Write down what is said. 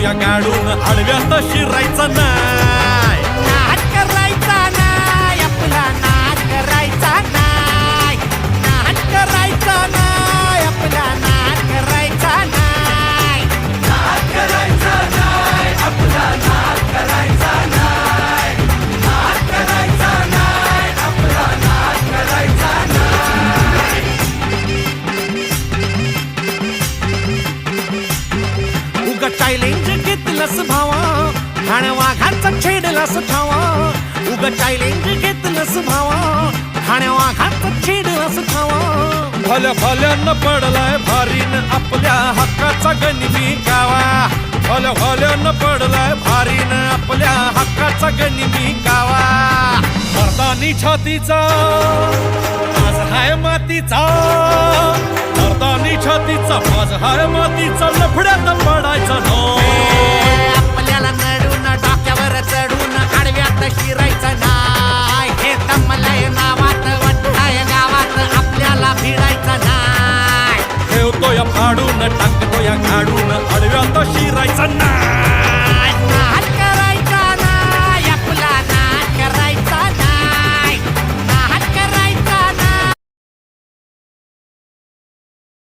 या गाडून आडव्यात शिरायचा नाही. नाद करायचा नाही आपला, नाद करायचा नाही, नाद करायचा नाही आपला, नाद करायचा नाही, नाद करायचा नाही आपला, नाद करायचा नाही, नाद करायचा नाही आपला, नाद करायचा नाही. उगा चॅलेंज घेतलंस भावा, ठाण वाघाचा छेडलास ठावा. उगा चॅलेंज घेतलंस भावा, ठाण वाघाचा छेडलास ठावा. भल्या भल्यानं पडलाय भारीन आपल्या हक्काचा गनिमी गावा. भल्या भल्यानं पडलाय भारीन आपल्या हक्काचा गनिमी गावा. मर्दानी छातीचा आज हाय मातीचा, मर्दानी छातीचा आज हाय मातीचा, लफड्यात पडायचा नो. आपल्याला नडून डोक्यावर चढून आडव्यात शिरायचं नाही. हे दमलय नावात वट्टाय गावात, आपल्याला भिडायचं नाही. ठेवतो या फाडून टाकतो या गाडून आडव्यात शिरायचा नाही.